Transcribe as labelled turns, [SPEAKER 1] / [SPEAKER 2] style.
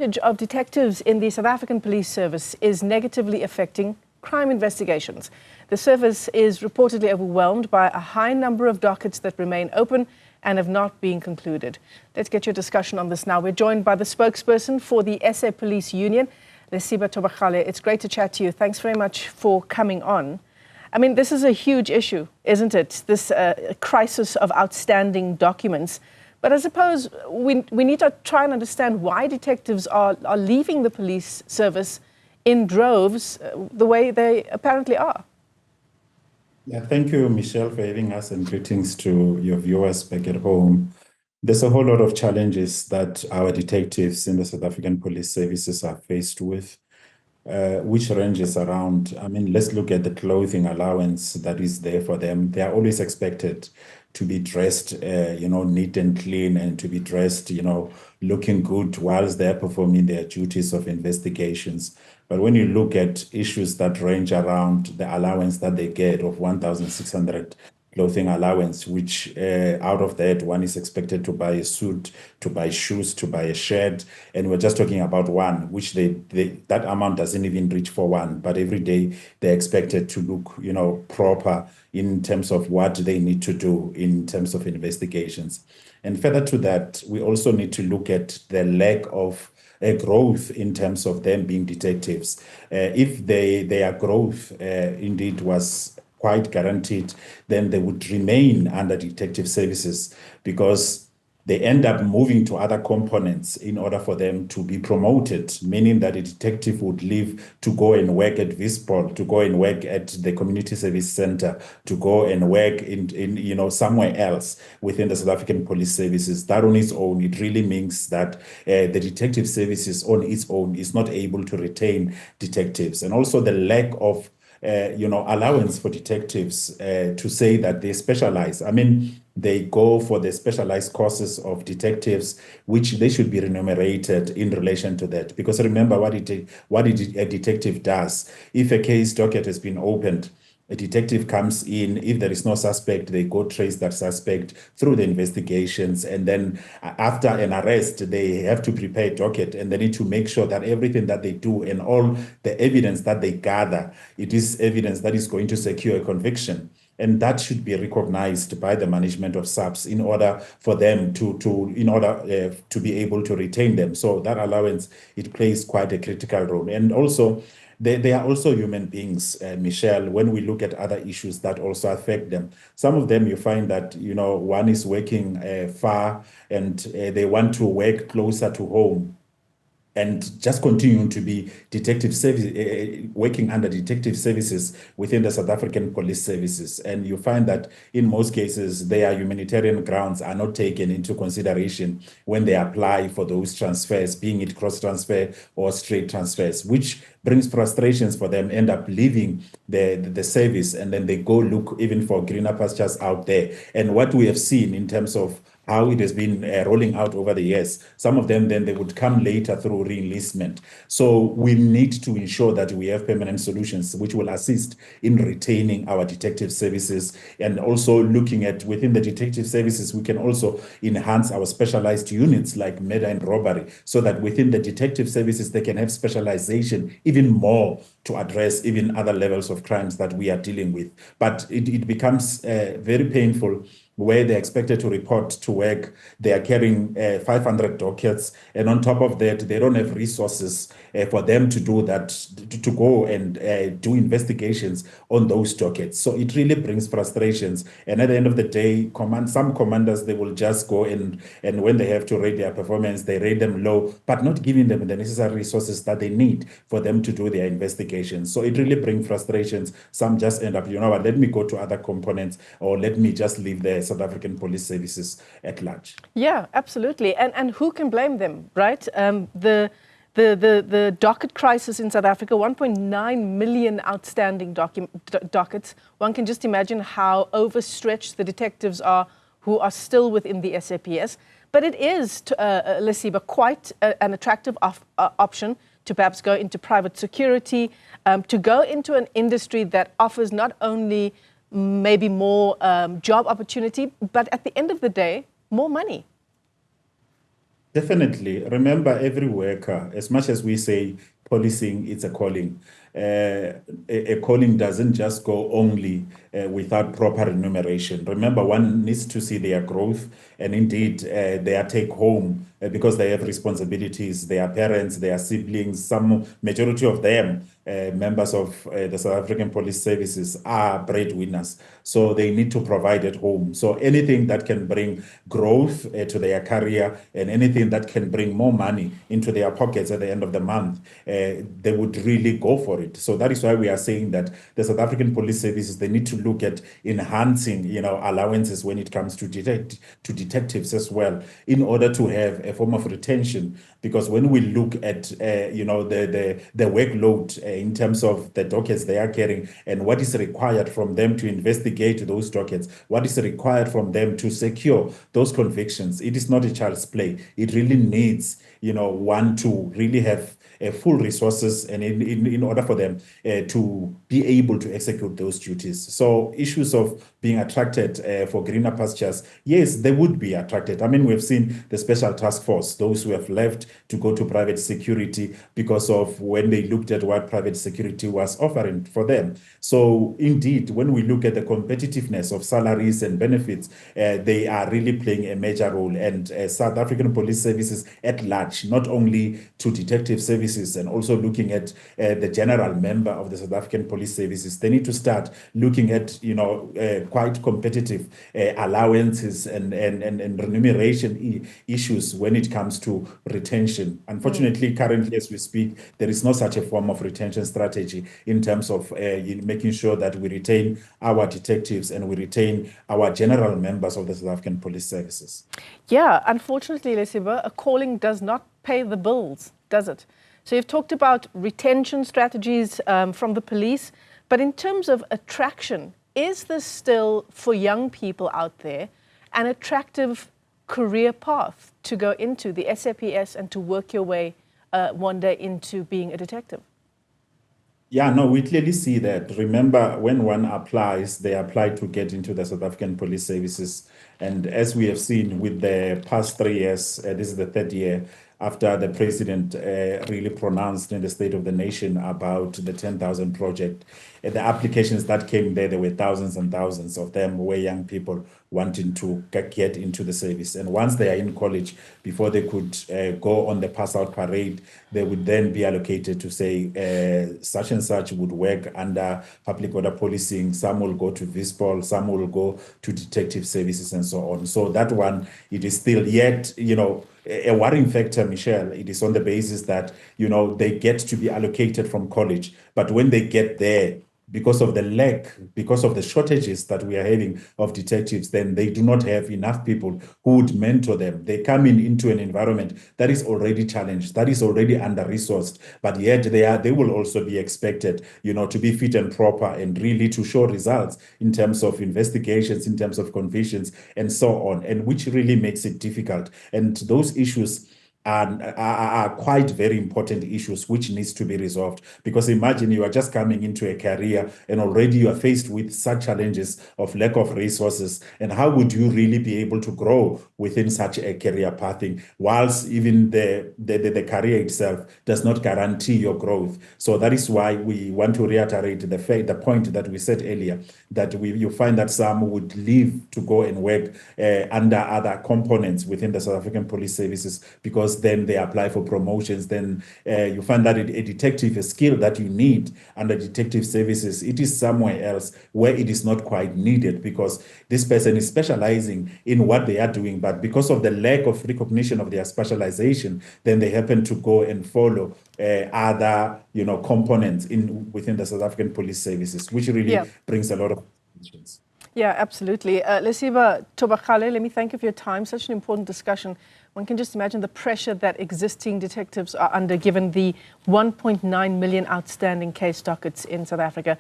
[SPEAKER 1] Of detectives in the South African Police Service is negatively affecting crime investigations. The service is reportedly overwhelmed by a high number of dockets that remain open and have not been concluded. Let's get your discussion on this now. We're joined by the spokesperson for the SA Police Union, Lesiba Thobakgale. It's great to chat to you. Thanks very much for coming on. I mean, this is a huge issue, isn't it? This crisis of outstanding documents. But I suppose we need to try and understand why detectives are leaving the police service in droves the way they apparently are.
[SPEAKER 2] Yeah, thank you, Michelle, for having us, and greetings to your viewers back at home. There's a whole lot of challenges that our detectives in the South African police services are faced with, which ranges around, I mean, let's look at the clothing allowance that is there for them. They are always expected to be dressed, neat and clean, and to be dressed, looking good whilst they're performing their duties of investigations. But when you look at issues that range around the allowance that they get of 1,600 clothing allowance, which out of that, one is expected to buy a suit, to buy shoes, to buy a shirt, and we're just talking about one, which that amount doesn't even reach for one, but every day they're expected to look, proper in terms of what they need to do in terms of investigations. And further to that, we also need to look at the lack of growth in terms of them being detectives. If their growth indeed was quite guaranteed, then they would remain under detective services, because they end up moving to other components in order for them to be promoted, meaning that a detective would leave to go and work at Vispol, to go and work at the community service center, to go and work in somewhere else within the South African police services. That on its own, it really means that the detective services on its own is not able to retain detectives. And also the lack of allowance for detectives to say that they specialize. I mean, they go for the specialized courses of detectives, which they should be remunerated in relation to that. Because remember what a detective does. If a case docket has been opened, a detective comes in. If there is no suspect, they go trace that suspect through the investigations. And then after an arrest, they have to prepare a docket, and they need to make sure that everything that they do and all the evidence that they gather, it is evidence that is going to secure a conviction. And that should be recognized by the management of SAPS in order for them to be able to retain them. So that allowance, it plays quite a critical role. And also, they are also human beings, Michelle, when we look at other issues that also affect them. Some of them, you find that, one is working far, and they want to work closer to home, and just continuing to be detective service, working under detective services within the South African police services. And you find that in most cases, their humanitarian grounds are not taken into consideration when they apply for those transfers, being it cross transfer or straight transfers, which brings frustrations for them, end up leaving the service, and then they go look even for greener pastures out there. And what we have seen in terms of how it has been rolling out over the years. Some of them, then they would come later through re-enlistment. So we need to ensure that we have permanent solutions which will assist in retaining our detective services, and also looking at within the detective services, we can also enhance our specialized units like murder and robbery, so that within the detective services, they can have specialization even more to address even other levels of crimes that we are dealing with. But it becomes very painful where they're expected to report to work. They are carrying 500 dockets, and on top of that, they don't have resources for them to do that, to go and do investigations on those dockets. So it really brings frustrations. And at the end of the day, some commanders, they will just go and when they have to rate their performance, they rate them low, but not giving them the necessary resources that they need for them to do their investigations. So it really brings frustrations. Some just end up, what, let me go to other components, or let me just leave the South African police services at large.
[SPEAKER 1] Yeah, absolutely. And who can blame them, right? The docket crisis in South Africa, 1.9 million outstanding dockets. One can just imagine how overstretched the detectives are who are still within the SAPS. But it is, Lesiba, quite an attractive option to perhaps go into private security, to go into an industry that offers not only maybe more job opportunity, but at the end of the day, more money.
[SPEAKER 2] Definitely. Remember, every worker, as much as we say policing, it's a calling. A calling doesn't just go only without proper remuneration. Remember, one needs to see their growth and indeed their take home because they have responsibilities, their parents, their siblings, some majority of them, members of the South African Police Services are breadwinners. So they need to provide at home. So anything that can bring growth to their career and anything that can bring more money into their pockets at the end of the month, they would really go for it. So that is why we are saying that the South African Police Services, they need to look at enhancing, allowances when it comes to detectives as well, in order to have a form of retention. Because when we look at, the workload in terms of the dockets they are carrying and what is required from them to investigate those dockets, what is required from them to secure those convictions, it is not a child's play. It really needs, one to really have full resources and in order for them to be able to execute those duties. So issues of being attracted for greener pastures, yes, they would be attracted. I mean, we've seen the special task force, those who have left to go to private security because of when they looked at what private security was offering for them. So indeed, when we look at the competitiveness of salaries and benefits, they are really playing a major role. And South African Police Services at large, not only to detective services, and also looking at the general member of the South African Police Services, they need to start looking at, quite competitive allowances and remuneration issues when it comes to retention. Unfortunately, currently, as we speak, there is no such a form of retention strategy in terms of making sure that we retain our detectives and we retain our general members of the South African Police Services.
[SPEAKER 1] Yeah, unfortunately, Lesiba, a calling does not pay the bills, does it? So you've talked about retention strategies from the police, but in terms of attraction, is this still, for young people out there, an attractive career path to go into the SAPS and to work your way one day into being a detective?
[SPEAKER 2] Yeah, no, we clearly see that. Remember, when one applies, they apply to get into the South African Police Services. And as we have seen with the past 3 years, this is the third year, after the president really pronounced in the State of the Nation about the 10,000 project. The applications that came there were thousands and thousands of them were young people wanting to get into the service. And once they are in college, before they could go on the pass-out parade, they would then be allocated to say such and such would work under public order policing. Some will go to VISPOL, some will go to detective services and so on. So that one, it is still yet, a worrying factor, Michelle. It is on the basis that, they get to be allocated from college. But when they get there, because of the lack, because of the shortages that we are having of detectives, then they do not have enough people who would mentor them. They come into an environment that is already challenged, that is already under-resourced, but yet they will also be expected, to be fit and proper and really to show results in terms of investigations, in terms of convictions, and so on, and which really makes it difficult. And those issues are quite very important issues which needs to be resolved. Because imagine you are just coming into a career and already you are faced with such challenges of lack of resources, and how would you really be able to grow within such a career pathing, whilst even the career itself does not guarantee your growth. So that is why we want to reiterate the point that we said earlier, that you find that some would leave to go and work under other components within the South African Police Services, because then they apply for promotions. Then you find that a detective, a skill that you need under detective services, it is somewhere else where it is not quite needed, because this person is specializing in what they are doing, but because of the lack of recognition of their specialization, then they happen to go and follow other components within the South African Police Services, which really brings a lot of questions.
[SPEAKER 1] Yeah, absolutely. Lesiba, Thobakgale, let me thank you for your time. Such an important discussion. One can just imagine the pressure that existing detectives are under, given the 1.9 million outstanding case dockets in South Africa.